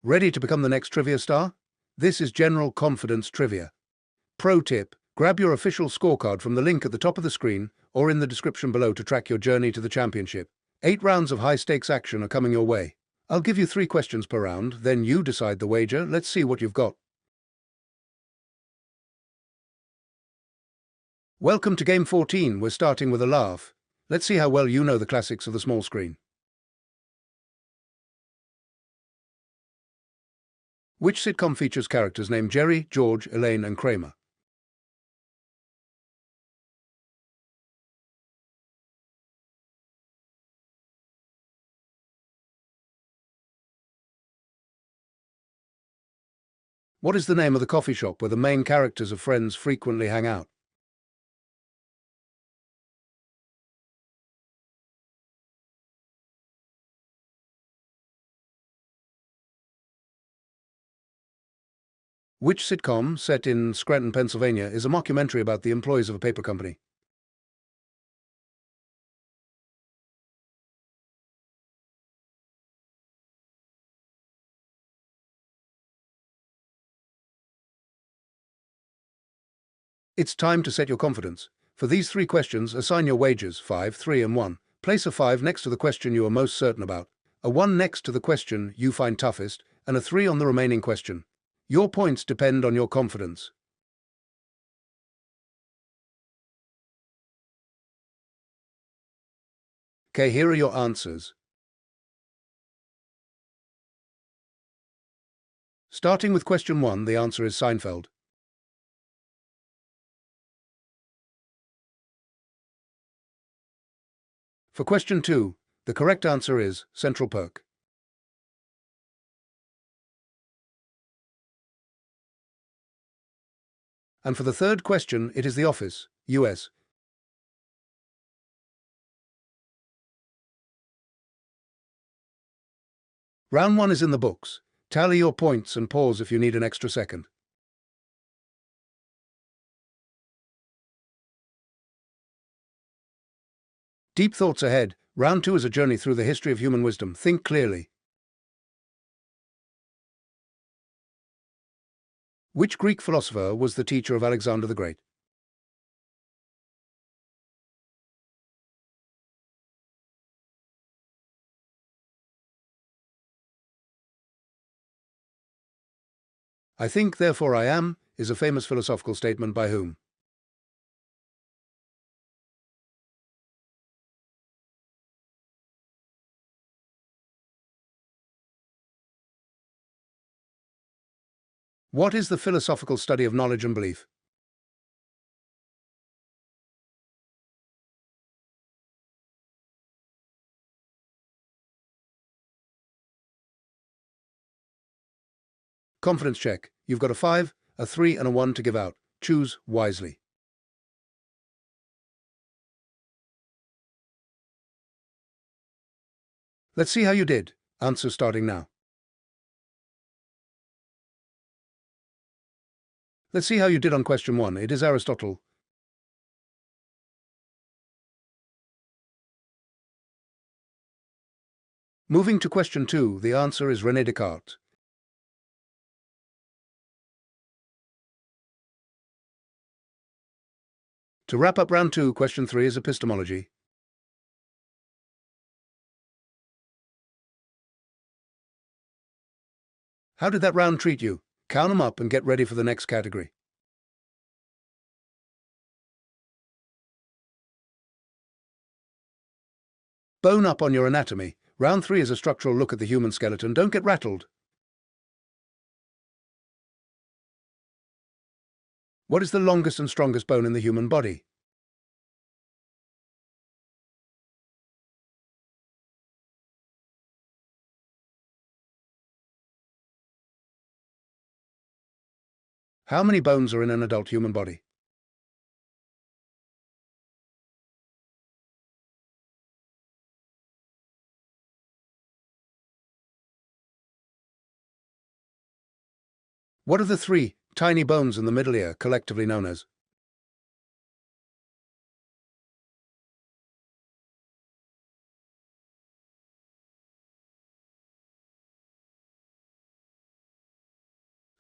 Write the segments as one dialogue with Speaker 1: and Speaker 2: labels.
Speaker 1: Ready to become the next trivia star? This is General Confidence Trivia. Pro tip, grab your official scorecard from the link at the top of the screen or in the description below to track your journey to the championship. 8 rounds of high-stakes action are coming your way. I'll give you 3 questions per round, then you decide the wager. Let's see what you've got. Welcome to Game 14. We're starting with a laugh. Let's see how well you know the classics of the small screen. Which sitcom features characters named Jerry, George, Elaine, and Kramer? What is the name of the coffee shop where the main characters of Friends frequently hang out? Which sitcom, set in Scranton, Pennsylvania, is a mockumentary about the employees of a paper company? It's time to set your confidence. For these 3 questions, assign your wagers 5, 3, and 1. Place a 5 next to the question you are most certain about, a 1 next to the question you find toughest, and a 3 on the remaining question. Your points depend on your confidence. Okay, here are your answers. Starting with question 1, the answer is Seinfeld. For question 2, the correct answer is Central Perk. And for the third question, it is The Office, US. Round 1 is in the books. Tally your points and pause if you need an extra second. Deep thoughts ahead. Round 2 is a journey through the history of human wisdom. Think clearly. Which Greek philosopher was the teacher of Alexander the Great? I think, therefore I am, is a famous philosophical statement by whom? What is the philosophical study of knowledge and belief? Confidence check. You've got a 5, a 3, and a 1 to give out. Choose wisely. Let's see how you did. Answer starting now. Let's see how you did on question 1. It is Aristotle. Moving to question 2, the answer is René Descartes. To wrap up round 2, question 3 is epistemology. How did that round treat you? Count them up and get ready for the next category. Bone up on your anatomy. Round 3 is a structural look at the human skeleton. Don't get rattled. What is the longest and strongest bone in the human body? How many bones are in an adult human body? What are the 3 tiny bones in the middle ear collectively known as?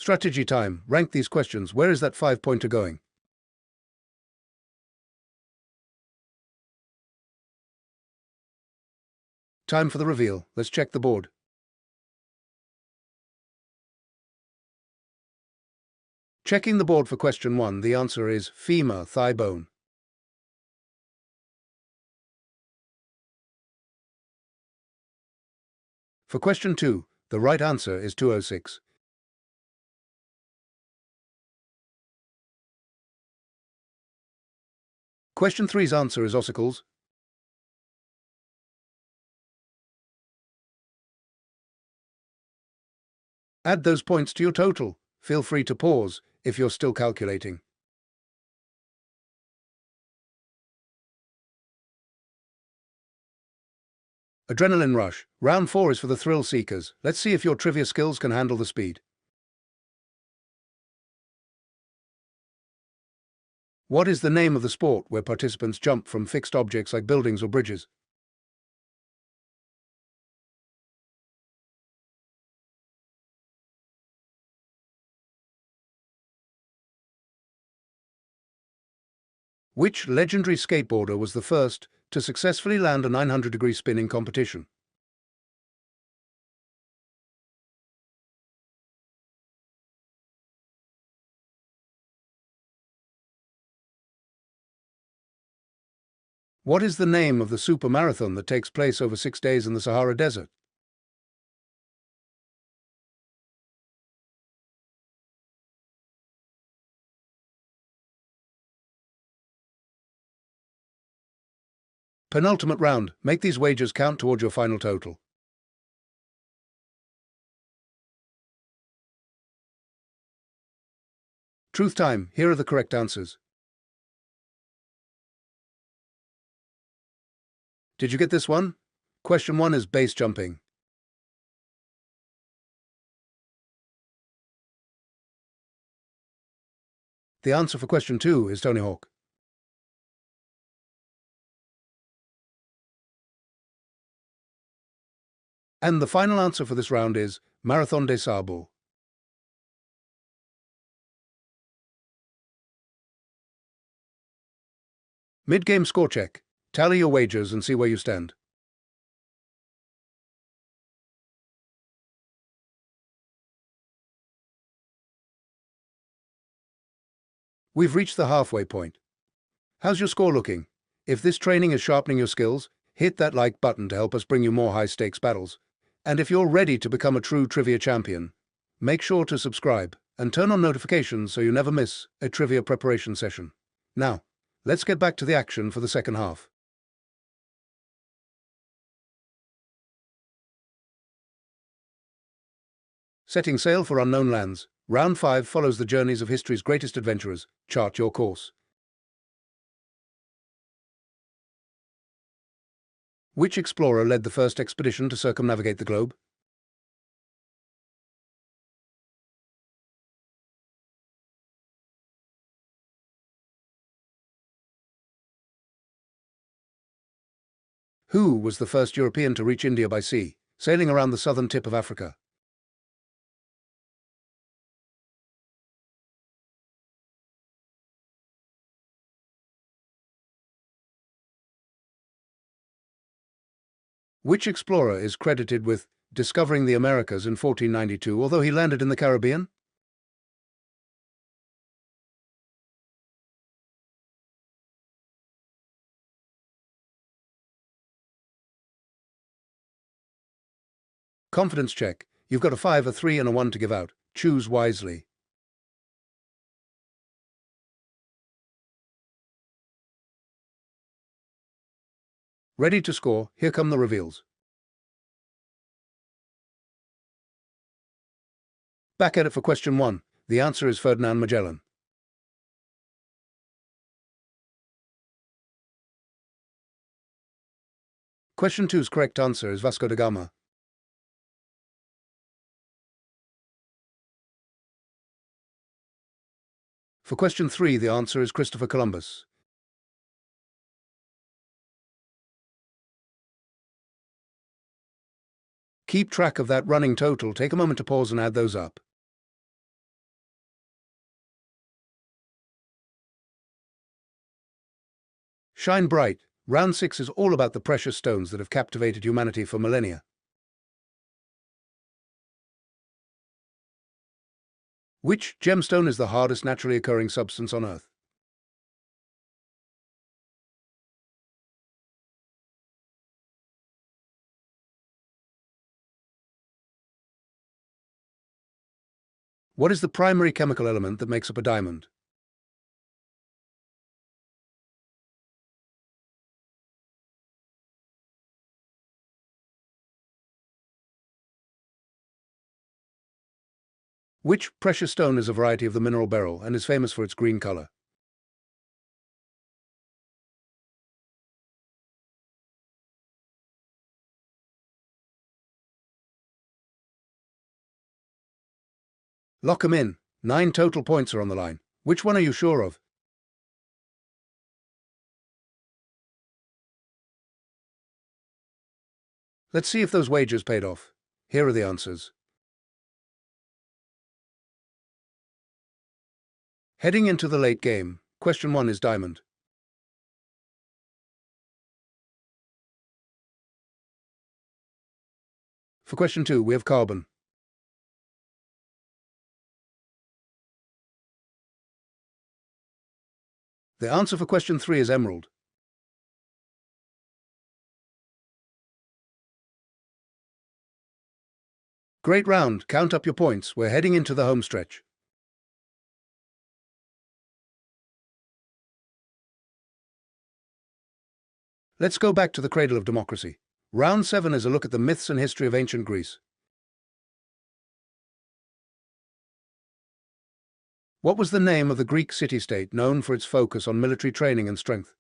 Speaker 1: Strategy time. Rank these questions. Where is that 5-pointer going? Time for the reveal. Let's check the board. Checking the board for question 1, the answer is femur, thigh bone. For question 2, the right answer is 206. Question 3's answer is ossicles. Add those points to your total. Feel free to pause if you're still calculating. Adrenaline rush. Round 4 is for the thrill seekers. Let's see if your trivia skills can handle the speed. What is the name of the sport where participants jump from fixed objects like buildings or bridges? Which legendary skateboarder was the first to successfully land a 900-degree spin in competition? What is the name of the super marathon that takes place over 6 days in the Sahara Desert? Penultimate round. Make these wagers count towards your final total. Truth time. Here are the correct answers. Did you get this one? Question 1 is base jumping. The answer for question 2 is Tony Hawk. And the final answer for this round is Marathon des Sables. Mid-game score check. Tally your wagers and see where you stand. We've reached the halfway point. How's your score looking? If this training is sharpening your skills, hit that like button to help us bring you more high-stakes battles. And if you're ready to become a true trivia champion, make sure to subscribe and turn on notifications so you never miss a trivia preparation session. Now, let's get back to the action for the second half. Setting sail for unknown lands. Round 5 follows the journeys of history's greatest adventurers. Chart your course. Which explorer led the first expedition to circumnavigate the globe? Who was the first European to reach India by sea, sailing around the southern tip of Africa? Which explorer is credited with discovering the Americas in 1492, although he landed in the Caribbean? Confidence check. You've got a 5, a 3, and a 1 to give out. Choose wisely. Ready to score? Here come the reveals. Back at it for question 1. The answer is Ferdinand Magellan. Question 2's correct answer is Vasco da Gama. For question 3, the answer is Christopher Columbus. Keep track of that running total. Take a moment to pause and add those up. Shine bright. Round 6 is all about the precious stones that have captivated humanity for millennia. Which gemstone is the hardest naturally occurring substance on Earth? What is the primary chemical element that makes up a diamond? Which precious stone is a variety of the mineral beryl and is famous for its green color? Lock 'em in. 9 total points are on the line. Which one are you sure of? Let's see if those wagers paid off. Here are the answers. Heading into the late game, question 1 is diamond. For question 2, we have carbon. The answer for question 3 is emerald. Great round, count up your points, we're heading into the home stretch. Let's go back to the cradle of democracy. Round 7 is a look at the myths and history of ancient Greece. What was the name of the Greek city-state known for its focus on military training and strength?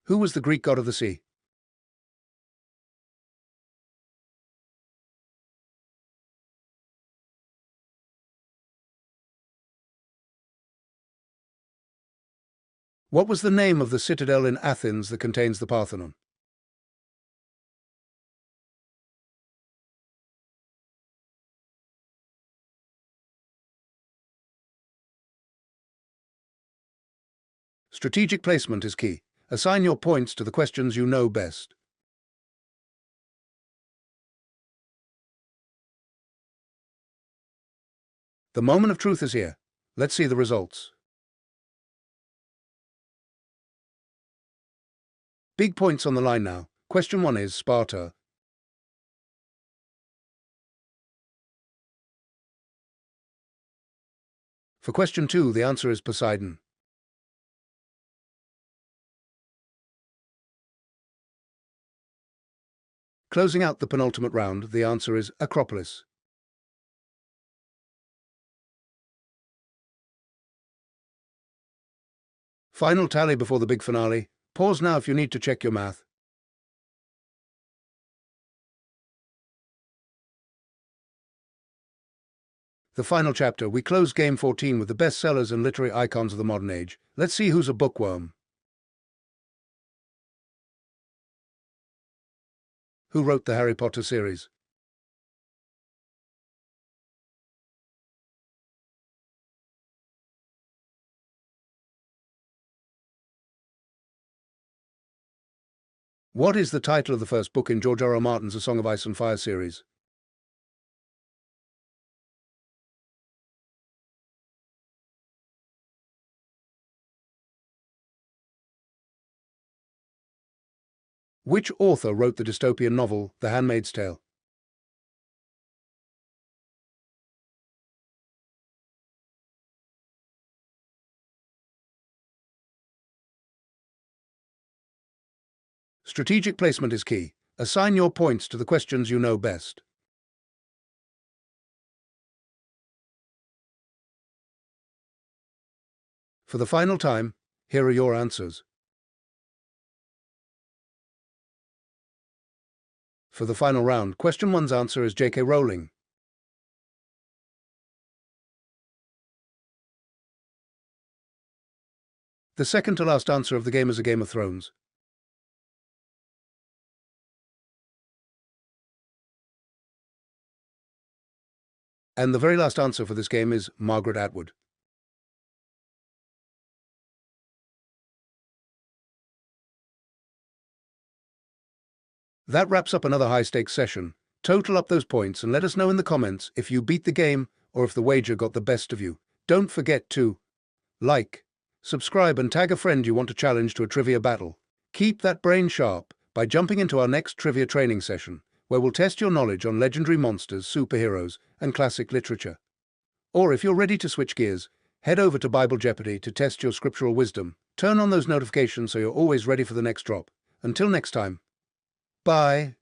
Speaker 1: Who was the Greek god of the sea? What was the name of the citadel in Athens that contains the Parthenon? Strategic placement is key. Assign your points to the questions you know best. The moment of truth is here. Let's see the results. Big points on the line now. Question 1 is Sparta. For question 2, the answer is Poseidon. Closing out the penultimate round, the answer is Acropolis. Final tally before the big finale. Pause now if you need to check your math. The final chapter, we close Game 14 with the bestsellers and literary icons of the modern age. Let's see who's a bookworm. Who wrote the Harry Potter series? What is the title of the first book in George R.R. Martin's A Song of Ice and Fire series? Which author wrote the dystopian novel The Handmaid's Tale? Strategic placement is key. Assign your points to the questions you know best. For the final time, here are your answers. For the final round, question 1's answer is J.K. Rowling. The second to last answer of the game is A Game of Thrones. And the very last answer for this game is Margaret Atwood. That wraps up another high-stakes session. Total up those points and let us know in the comments if you beat the game or if the wager got the best of you. Don't forget to like, subscribe and tag a friend you want to challenge to a trivia battle. Keep that brain sharp by jumping into our next trivia training session, where we'll test your knowledge on legendary monsters, superheroes, and classic literature. Or if you're ready to switch gears, head over to Bible Jeopardy to test your scriptural wisdom. Turn on those notifications so you're always ready for the next drop. Until next time. Bye.